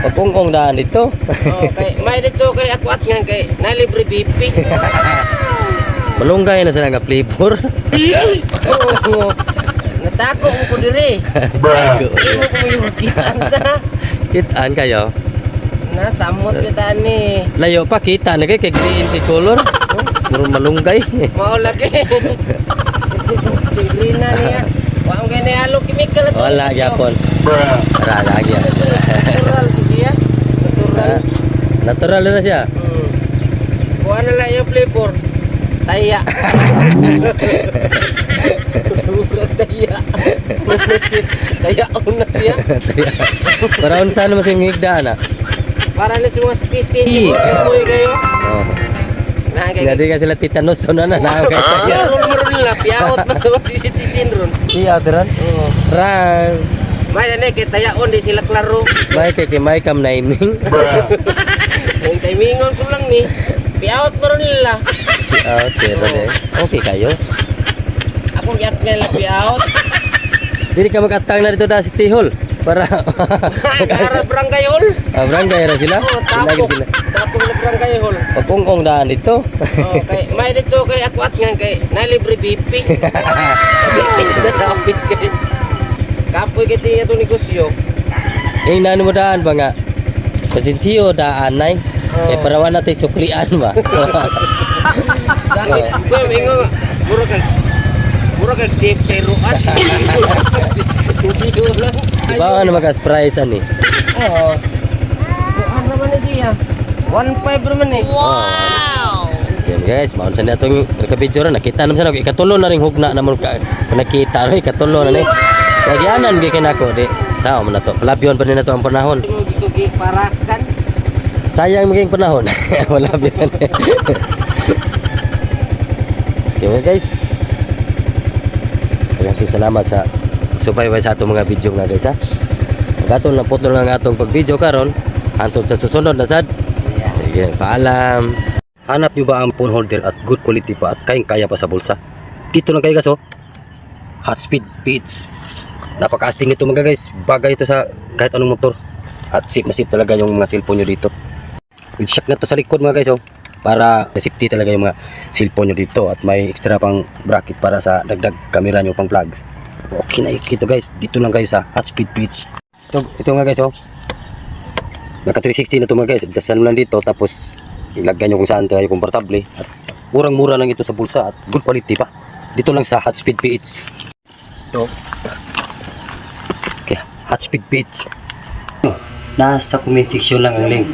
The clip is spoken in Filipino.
Pagkungkong daan dito. Oh, kay may dito kay ako at nga kay nalibre BP. Malunggay na sila nga flavor. Oo. Natako mo ko diri. Imo ko yung kitaan sa Kitaan kayo. nasamot kita ni. Layo pa kita na kay green kay color. Muro malunggay. Mao lagi. Green na niya. Wa ang gani halo chemical ato. Wala gyapon. Ra lagi. Natural siya. Natural. Natural na siya. Kuha na lang yung flavor. Taya. Taya. Taya na siya. Para unsa naman sing higda na. Para na si mga stisin. Umuwi kayo. Oh. Nakakay. Jadi ka sila tetanus na na kay. Meron nila. Piyaot matawag tisin ron. Iya beran. Oo. Rang. May ane kay tayaon di sila klaro. May kay may kam naming. Ang timingon ko lang ni. Piyaot mo ron nila. Okay, rade. Okay kayo. Ako giat nga lang piyaot. Dili ka mag-atang na dito da City Hall para Garap barangay hall. barangay ra sila. Oo, Lagi tapok. sila. Tapok na barangay hall. Pagkungkong daan dito. Oh, kay may dito kay ako at nga kay nalibre BP. Sa topic kay. Kapoy kay tiya to negosyo. Yung nano mo daan ba nga? Pasinsiyo daan nay. Eh parawan natin suklian ba? Dahil ko mingo muro kag jeep seruan. Siyo lang. Iba nga mag-surprise ani. Oo. Kuan naman ni siya. 1.5 naman eh. Yan guys, maun sa natong ka-video ra nakita naman sa ikatulo na ring hugna namon ka nakita ro ikatulo na ni. Kagyanan gi kanako di. Sao man nato? Palabyon pa ni nato ang panahon. Gigi parakan. Sayang maging panahon. Wala biyan. Okay guys. Maraming salamat sa subaybay sa atong mga video nga guys ha. Gatong na putol nga atong pag-video karon hantod sa susunod na sad. Sige, paalam. Hanap nyo ba ang phone holder at good quality pa at kayang-kaya pa sa bulsa? Dito lang kayo guys oh. Hot speed beats. Napaka-astig nito mga guys. Bagay ito sa kahit anong motor. At safe na safe talaga yung mga cellphone nyo dito. With shock na to sa likod mga guys oh. Para safety talaga yung mga cellphone nyo dito. At may extra pang bracket para sa dagdag camera nyo pang vlogs. Okay na ito guys. Dito lang kayo sa hot speed beats. Ito nga guys oh. Naka 360 na ito mga guys. Adjustan mo lang dito. Tapos ilagay nyo kung saan tayo komportable. At murang-mura lang ito sa bulsa. At good quality pa. Dito lang sa hot speed beats. Ito. Okay. Hot speed beats. Nasa comment section lang ang link.